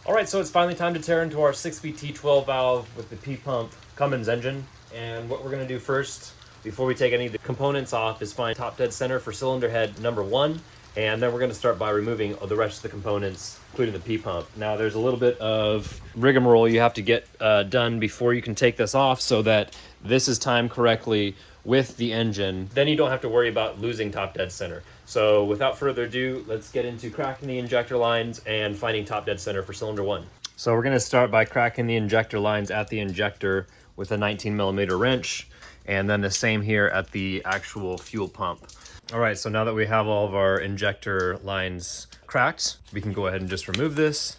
All right, so it's finally time to tear into our 6BT 12 valve with the P-pump Cummins engine. And what we're gonna do first, before we take any of the components off, is find top dead center for cylinder head number 1. And then we're gonna start by removing the rest of the components, including the P-pump. Now there's a little bit of rigmarole you have to get done before you can take this off so that this is timed correctly with the engine. Then you don't have to worry about losing top dead center. So without further ado, let's get into cracking the injector lines and finding top dead center for cylinder 1. So we're gonna start by cracking the injector lines at the injector with a 19mm wrench, and then the same here at the actual fuel pump. All right, so now that we have all of our injector lines cracked, we can go ahead and just remove this.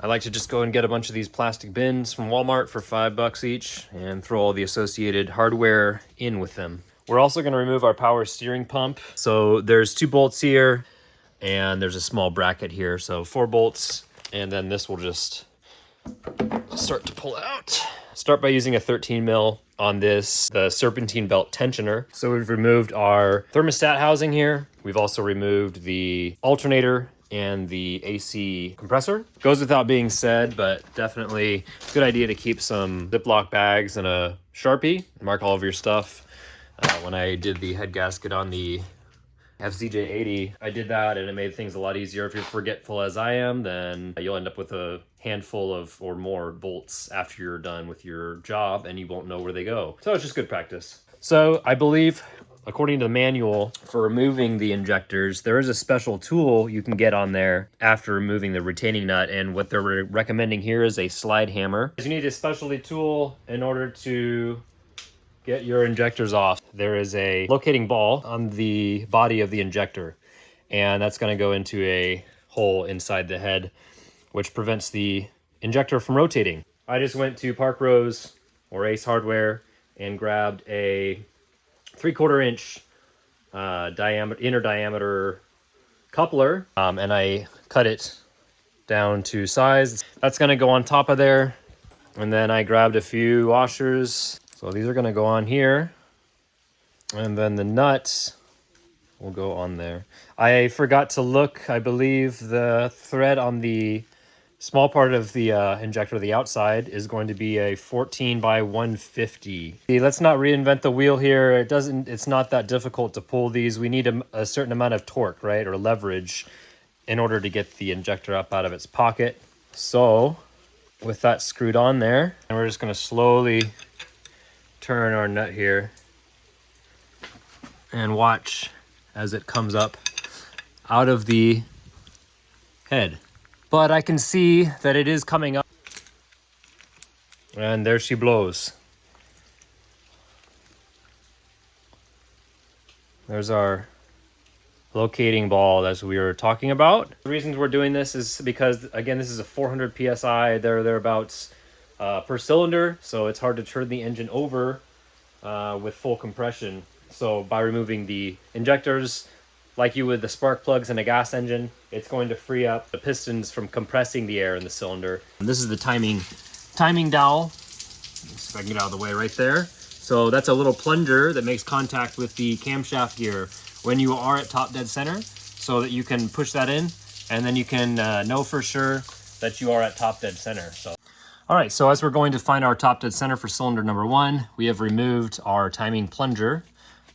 I like to just go and get a bunch of these plastic bins from Walmart for $5 each and throw all the associated hardware in with them. We're also going to remove our power steering pump. So there's 2 bolts here and there's a small bracket here. So 4 bolts, and then this will just start to pull out. Start by using a 13mm on this, the serpentine belt tensioner. So we've removed our thermostat housing here. We've also removed the alternator and the AC compressor. Goes without being said, but definitely a good idea to keep some Ziploc bags and a Sharpie. Mark all of your stuff. When I did the head gasket on the FZJ80, I did that and it made things a lot easier. If you're forgetful as I am, then you'll end up with a handful of or more bolts after you're done with your job and you won't know where they go. So it's just good practice. So I believe, according to the manual for removing the injectors, there is a special tool you can get on there after removing the retaining nut, and what they're recommending here is a slide hammer. You need a specialty tool in order to get your injectors off. There is a locating ball on the body of the injector, and that's going to go into a hole inside the head, which prevents the injector from rotating. I just went to Park Rose or Ace Hardware and grabbed a 3/4 inch inner diameter coupler, and I cut it down to size. That's going to go on top of there, and then I grabbed a few washers. So these are going to go on here, and then the nuts will go on there. I forgot to look. I believe the thread on the small part of the injector, the outside, is going to be a 14 by 150. Let's not reinvent the wheel here. It's not that difficult to pull these. We need a certain amount of torque, right, or leverage in order to get the injector up out of its pocket. So with that screwed on there, and we're just going to slowly turn our nut here and watch as it comes up out of the head. But I can see that it is coming up, and there she blows. There's our locating ball as we were talking about. The reasons we're doing this is because, again, this is a 400 PSI, thereabouts per cylinder, so it's hard to turn the engine over with full compression. So by removing the injectors, like you would the spark plugs in a gas engine, it's going to free up the pistons from compressing the air in the cylinder. And this is the timing dowel. Let's see if I can get out of the way right there. So that's a little plunger that makes contact with the camshaft gear when you are at top dead center, so that you can push that in, and then you can know for sure that you are at top dead center. So, all right, so as we're going to find our top dead center for cylinder number 1, we have removed our timing plunger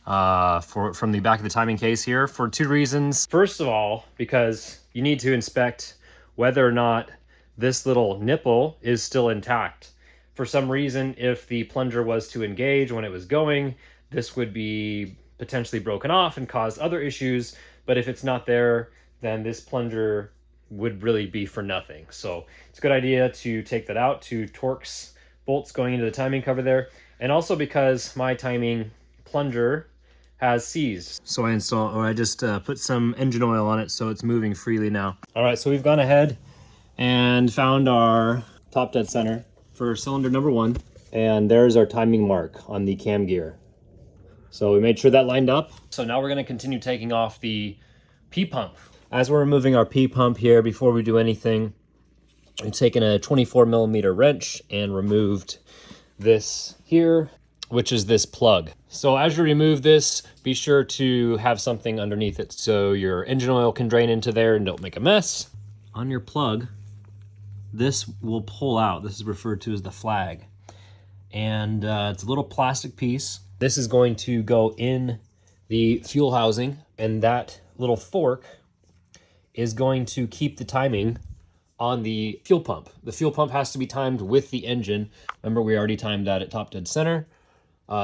from the back of the timing case here for 2 reasons. First of all, because you need to inspect whether or not this little nipple is still intact. For some reason, if the plunger was to engage when it was going, this would be potentially broken off and cause other issues. But if it's not there, then this plunger would really be for nothing. So it's a good idea to take that out, to Torx bolts going into the timing cover there. And also because my timing plunger has seized. So I just put some engine oil on it so it's moving freely now. All right, so we've gone ahead and found our top dead center for cylinder number 1. And there's our timing mark on the cam gear. So we made sure that lined up. So now we're gonna continue taking off the P-pump. As we're removing our P-pump here, before we do anything, I've taken a 24mm wrench and removed this here, which is this plug. So as you remove this, be sure to have something underneath it so your engine oil can drain into there and don't make a mess. on your plug, this will pull out. This is referred to as the flag. And it's a little plastic piece. This is going to go in the fuel housing, and that little fork is going to keep the timing on the fuel pump. The fuel pump has to be timed with the engine. Remember, we already timed that at top dead center,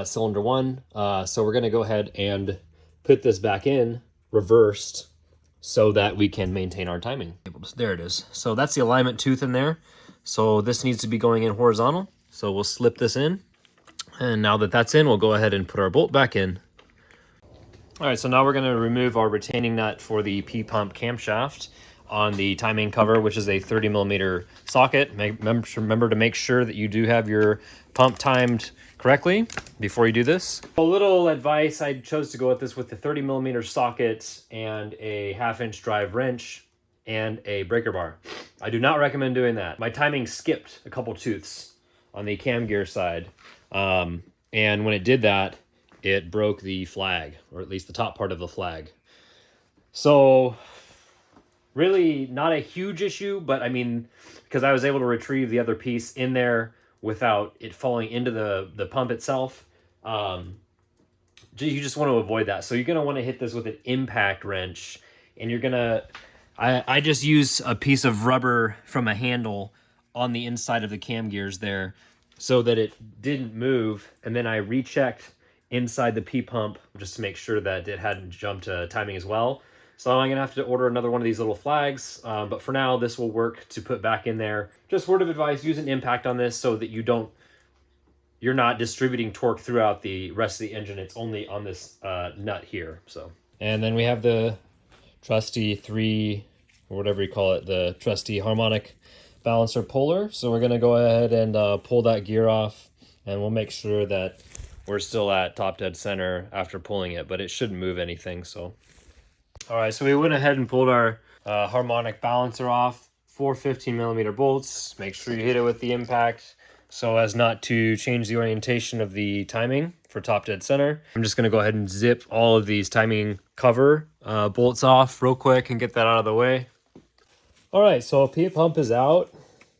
cylinder 1. So we're gonna go ahead and put this back in reversed so that we can maintain our timing. There it is. So that's the alignment tooth in there. So this needs to be going in horizontal. So we'll slip this in. And now that that's in, we'll go ahead and put our bolt back in. All right, so now we're gonna remove our retaining nut for the P-pump camshaft on the timing cover, which is a 30mm socket. Remember to make sure that you do have your pump timed correctly before you do this. A little advice, I chose to go with this with the 30mm socket and a 1/2-inch drive wrench and a breaker bar. I do not recommend doing that. My timing skipped a couple tooths on the cam gear side. And when it did that, it broke the flag, or at least the top part of the flag. So really not a huge issue, but I mean, because I was able to retrieve the other piece in there without it falling into the pump itself. You just want to avoid that. So you're going to want to hit this with an impact wrench, and you're going to, I just use a piece of rubber from a handle on the inside of the cam gears there so that it didn't move. And then I rechecked inside the P-pump just to make sure that it hadn't jumped to timing as well. So I'm gonna have to order another one of these little flags, but for now this will work to put back in there. Just word of advice, use an impact on this so that you're not distributing torque throughout the rest of the engine. It's only on this nut here. So, and then we have the trusty or whatever you call it, the trusty harmonic balancer puller. So we're gonna go ahead and pull that gear off, and we'll make sure that we're still at top dead center after pulling it, but it shouldn't move anything. So. All right, so we went ahead and pulled our harmonic balancer off, 4 15mm bolts. Make sure you hit it with the impact so as not to change the orientation of the timing for top dead center. I'm just gonna go ahead and zip all of these timing cover bolts off real quick and get that out of the way. All right, so a P-pump is out.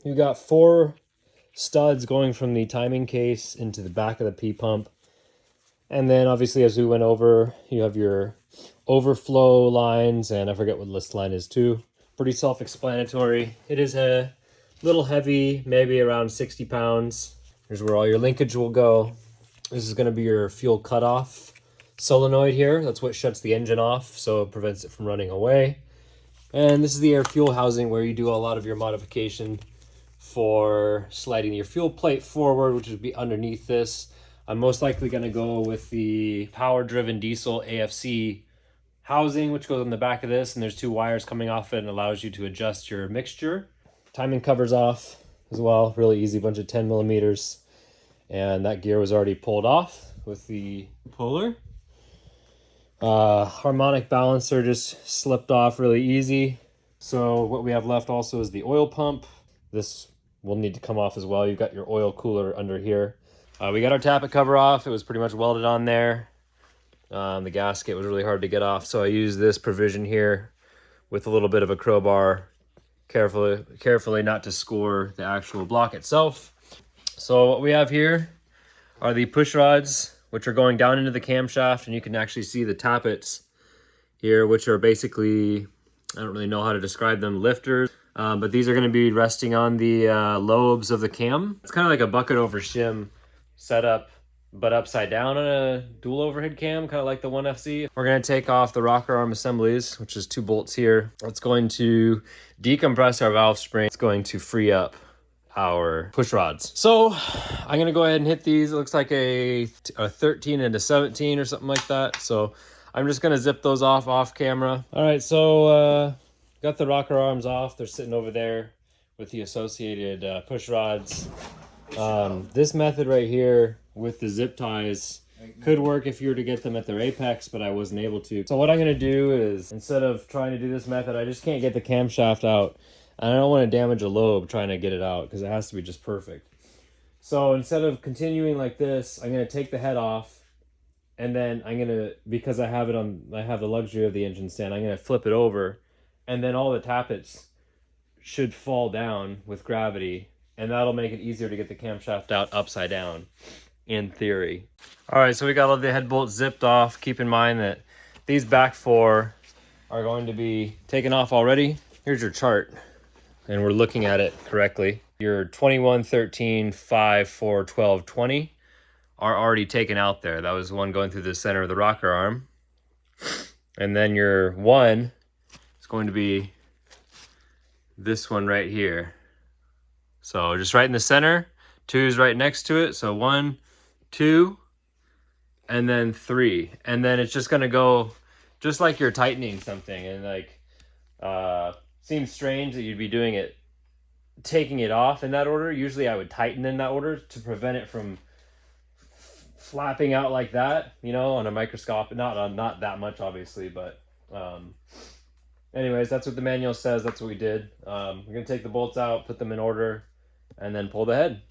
You got 4 studs going from the timing case into the back of the P-pump. And then obviously, as we went over, you have your overflow lines, and I forget what list line is too. Pretty self-explanatory. It is a little heavy, maybe around 60 pounds. Here's where all your linkage will go. This is gonna be your fuel cutoff solenoid here. That's what shuts the engine off, so it prevents it from running away. And this is the air fuel housing where you do a lot of your modification for sliding your fuel plate forward, which would be underneath this. I'm most likely going to go with the power-driven diesel AFC housing, which goes on the back of this, and there's 2 wires coming off it and allows you to adjust your mixture. Timing covers off as well, really easy, bunch of 10mm, and that gear was already pulled off with the puller. Harmonic balancer just slipped off really easy. So what we have left also is the oil pump. This will need to come off as well. You've got your oil cooler under here. We got our tappet cover off. It was pretty much welded on there. The gasket was really hard to get off, so I used this provision here with a little bit of a crowbar, carefully not to score the actual block itself. So what we have here are the push rods, which are going down into the camshaft, and you can actually see the tappets here, which are basically, I don't really know how to describe them, lifters. But these are going to be resting on the lobes of the cam. It's kind of like a bucket over shim setup, but upside down on a dual overhead cam, kind of like the 1FC. We're going to take off the rocker arm assemblies, which is 2 bolts here. It's going to decompress our valve spring. It's going to free up our push rods. So I'm going to go ahead and hit these. It looks like a 13 and a 17 or something like that. So I'm just going to zip those off camera. All right, so got the rocker arms off. They're sitting over there with the associated push rods. This method right here with the zip ties could work if you were to get them at their apex, but I wasn't able to. So what I'm going to do is, instead of trying to do this method, I just can't get the camshaft out. And I don't want to damage a lobe trying to get it out because it has to be just perfect. So instead of continuing like this, I'm going to take the head off, and then I'm going to, because I have the luxury of the engine stand, I'm going to flip it over, and then all the tappets should fall down with gravity, and that'll make it easier to get the camshaft out upside down, in theory. All right, so we got all the head bolts zipped off. Keep in mind that these back four are going to be taken off already. Here's your chart, and we're looking at it correctly. Your 21, 13, 5, 4, 12, 20 are already taken out there. That was the one going through the center of the rocker arm. And then your 1 is going to be this one right here. So just right in the center. 2 is right next to it. So 1, 2, and then 3. And then it's just going to go just like you're tightening something. And like, seems strange that you'd be doing it, taking it off in that order. Usually I would tighten in that order to prevent it from flapping out like that, you know, on a microscope. Not that much, obviously, but anyways, that's what the manual says. That's what we did. We're gonna take the bolts out, put them in order, and then pull the head.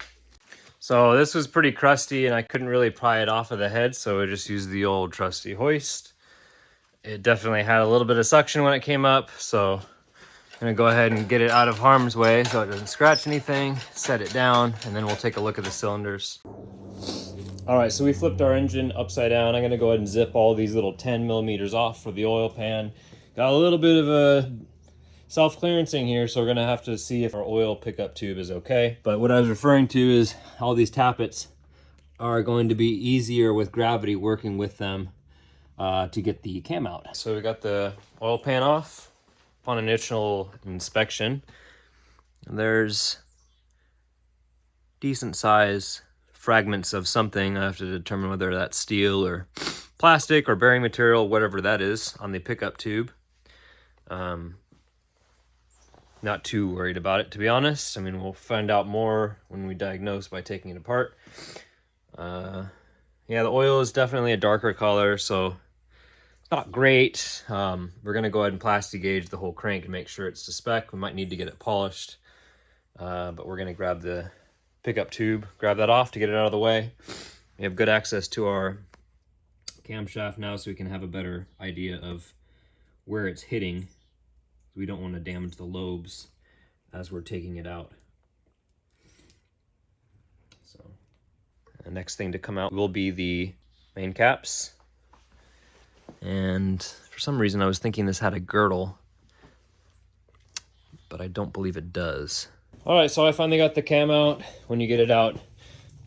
So this was pretty crusty, and I couldn't really pry it off of the head, so I just used the old trusty hoist. It definitely had a little bit of suction when it came up, so I'm gonna go ahead and get it out of harm's way so it doesn't scratch anything, set it down, and then we'll take a look at the cylinders. All right, so we flipped our engine upside down. I'm gonna go ahead and zip all these little 10 millimeters off for the oil pan. Got a little bit of a self-clearancing here, so we're gonna have to see if our oil pickup tube is okay. But what I was referring to is all these tappets are going to be easier with gravity working with them to get the cam out. So we got the oil pan off. Upon initial inspection, there's decent size fragments of something. I have to determine whether that's steel or plastic or bearing material, whatever that is, on the pickup tube. Not too worried about it, to be honest. I mean, we'll find out more when we diagnose by taking it apart. Yeah, the oil is definitely a darker color, so it's not great. We're gonna go ahead and plastic gauge the whole crank and make sure it's to spec. We might need to get it polished, but we're gonna grab the pickup tube, grab that off to get it out of the way. We have good access to our camshaft now, so we can have a better idea of where it's hitting. We don't want to damage the lobes as we're taking it out. So the next thing to come out will be the main caps. And for some reason I was thinking this had a girdle, but I don't believe it does. All right, so I finally got the cam out. When you get it out,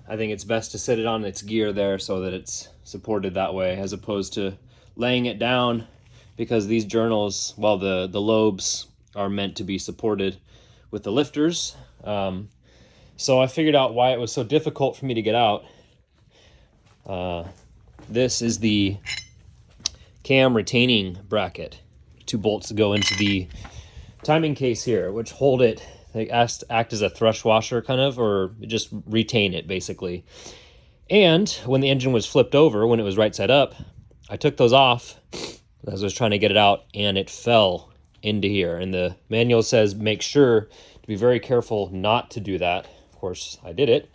I think it's best to sit it on its gear there so that it's supported that way, as opposed to laying it down, because these journals, well, the lobes are meant to be supported with the lifters. So I figured out why it was so difficult for me to get out. This is the cam retaining bracket. 2 bolts go into the timing case here, which hold it. They act as a thrush washer, kind of, or just retain it, basically. And when the engine was flipped over, when it was right side up, I took those off as I was trying to get it out, and it fell into here. And the manual says make sure to be very careful not to do that. Of course, I did it.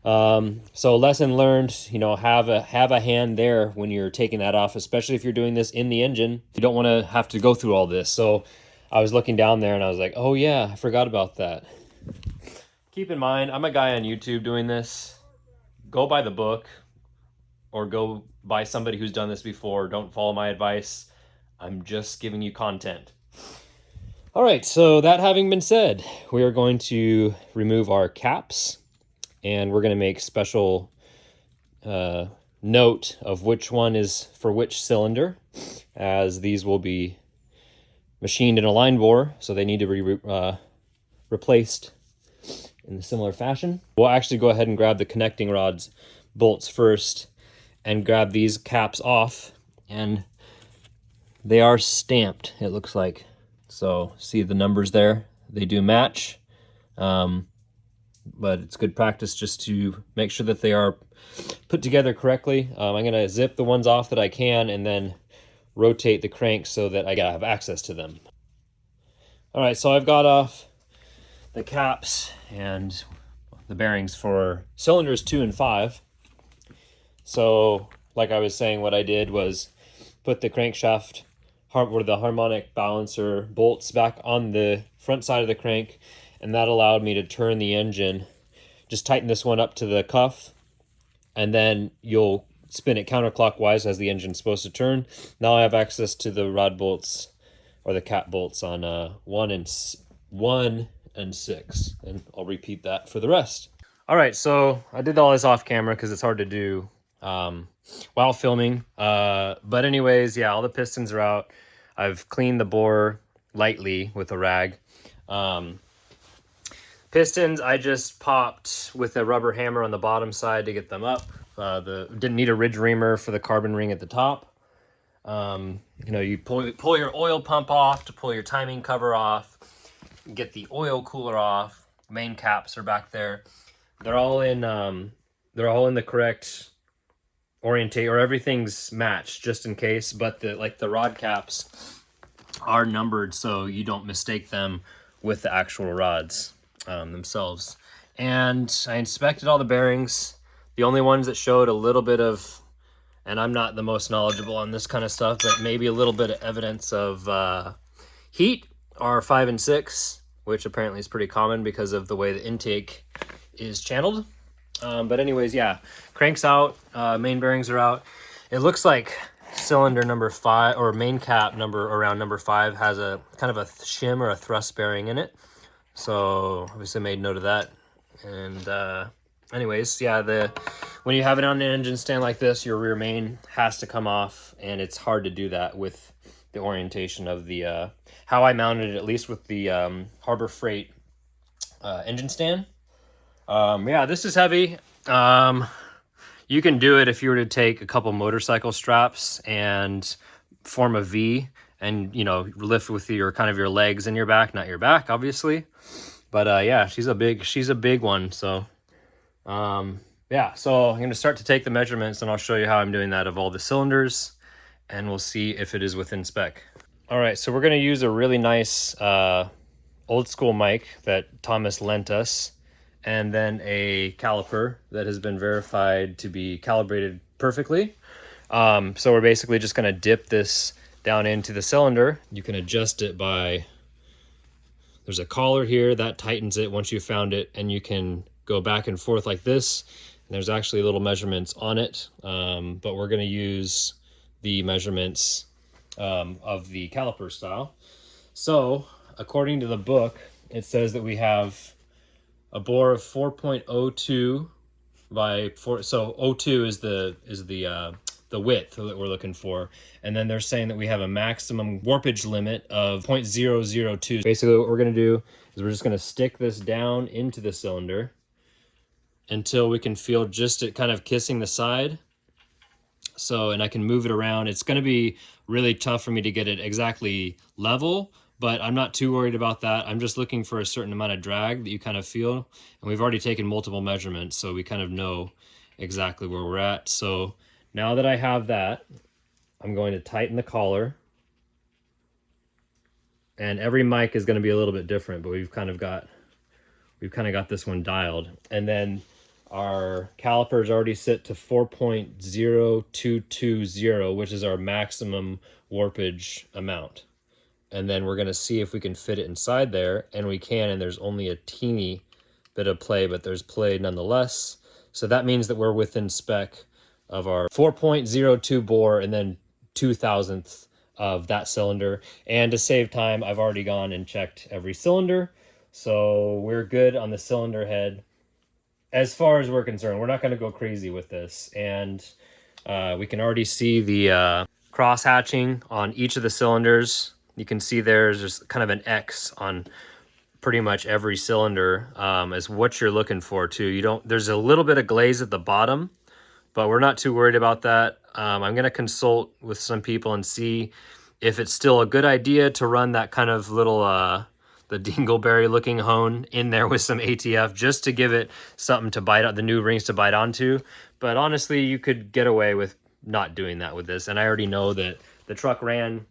So lesson learned, you know, have a hand there when you're taking that off, especially if you're doing this in the engine. You don't want to have to go through all this. So I was looking down there and I was like, oh yeah, I forgot about that. Keep in mind, I'm a guy on YouTube doing this. Go by the book or go by somebody who's done this before. Don't follow my advice. I'm just giving you content. All right, so that having been said, we are going to remove our caps, and we're going to make special note of which one is for which cylinder, as these will be machined in a line bore, so they need to be replaced in a similar fashion. We'll actually go ahead and grab the connecting rods bolts first and grab these caps off, and they are stamped, it looks like. So see the numbers there, they do match, but it's good practice just to make sure that they are put together correctly. I'm going to zip the ones off that I can and then rotate the crank so that I have access to them. All right, so I've got off the caps and the bearings for cylinders 2 and 5. So like I was saying, what I did was put the crankshaft the harmonic balancer bolts back on the front side of the crank, and that allowed me to turn the engine. Just tighten this one up to the cuff, and then you'll spin it counterclockwise as the engine's supposed to turn. Now I have access to the rod bolts, or the cap bolts, on 1 and 6, and I'll repeat that for the rest. All right, so I did all this off camera because it's hard to do while filming. But anyways, yeah, all the pistons are out. I've cleaned the bore lightly with a rag. Pistons, I just popped with a rubber hammer on the bottom side to get them up. Didn't need a ridge reamer for the carbon ring at the top. You know, you pull your oil pump off to pull your timing cover off, get the oil cooler off. Main caps are back there. They're all in the correct orientate, or everything's matched just in case, but the rod caps are numbered so you don't mistake them with the actual rods themselves. And I inspected all the bearings. The only ones that showed a little bit of, and I'm not the most knowledgeable on this kind of stuff, but maybe a little bit of evidence of heat, are 5 and 6, which apparently is pretty common because of the way the intake is channeled. But anyways, yeah, crank's out, main bearings are out. It looks like cylinder number 5, or main cap around number 5, has a kind of a shim or a thrust bearing in it. So obviously made note of that. And anyways, yeah, when you have it on an engine stand like this, your rear main has to come off, and it's hard to do that with the orientation of the how I mounted it, at least with the Harbor Freight engine stand. Yeah, this is heavy. You can do it if you were to take a couple motorcycle straps and form a V, and, you know, lift with your kind of your legs and your back, not your back, obviously. But yeah, she's a big one. So yeah, so I'm going to start to take the measurements, and I'll show you how I'm doing that of all the cylinders, and we'll see if it is within spec. All right, so we're going to use a really nice old school mic that Thomas lent us, and then a caliper that has been verified to be calibrated perfectly. So we're basically just going to dip this down into the cylinder. You can adjust it by, there's a collar here that tightens it once you've found it, and you can go back and forth like this. And there's actually little measurements on it, but we're going to use the measurements of the caliper style. So according to the book, it says that we have a bore of 4.02 by 4. So 02 is the width that we're looking for, and then they're saying that we have a maximum warpage limit of 0.002. Basically, what we're going to do is we're just going to stick this down into the cylinder until we can feel just it kind of kissing the side. So, and I can move it around. It's going to be really tough for me to get it exactly level, but I'm not too worried about that. I'm just looking for a certain amount of drag that you kind of feel. And we've already taken multiple measurements, so we kind of know exactly where we're at. So now that I have that, I'm going to tighten the collar. And every mic is going to be a little bit different, but we've kind of got this one dialed. And then our calipers already set to 4.0220, which is our maximum warpage amount. And then we're going to see if we can fit it inside there, and we can, and there's only a teeny bit of play, but there's play nonetheless. So that means that we're within spec of our 4.02 bore, and then 2,000th of that cylinder. And to save time, I've already gone and checked every cylinder, so we're good on the cylinder head. As far as we're concerned, we're not going to go crazy with this. And we can already see the cross hatching on each of the cylinders. You can see there's just kind of an X on pretty much every cylinder as what you're looking for too. There's a little bit of glaze at the bottom, but we're not too worried about that. I'm going to consult with some people and see if it's still a good idea to run that kind of little the dingleberry looking hone in there with some ATF, just to give it something to bite on, the new rings to bite onto. But honestly, you could get away with not doing that with this. And I already know that the truck ran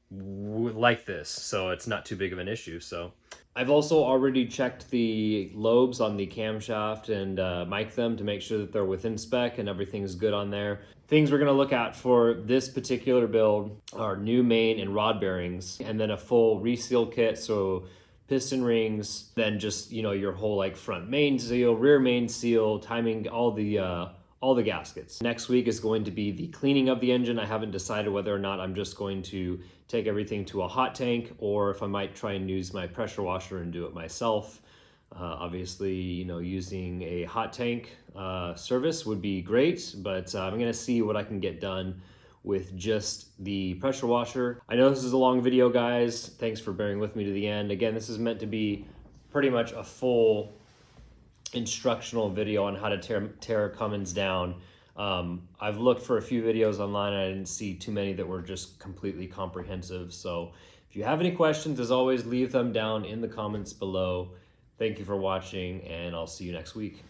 like this, so it's not too big of an issue. So I've also already checked the lobes on the camshaft and mic'd them to make sure that they're within spec and everything's good on there. Things we're gonna look at for this particular build are new main and rod bearings, and then a full reseal kit, so piston rings, then just, you know, your whole like front main seal, rear main seal, timing all the gaskets. Next week is going to be the cleaning of the engine. I haven't decided whether or not I'm just going to take everything to a hot tank or if I might try and use my pressure washer and do it myself. Obviously, you know, using a hot tank service would be great, but I'm gonna see what I can get done with just the pressure washer. I know this is a long video, guys. Thanks for bearing with me to the end. Again, this is meant to be pretty much a full instructional video on how to tear Cummins down. I've looked for a few videos online and I didn't see too many that were just completely comprehensive. So if you have any questions, as always, leave them down in the comments below. Thank you for watching, and I'll see you next week.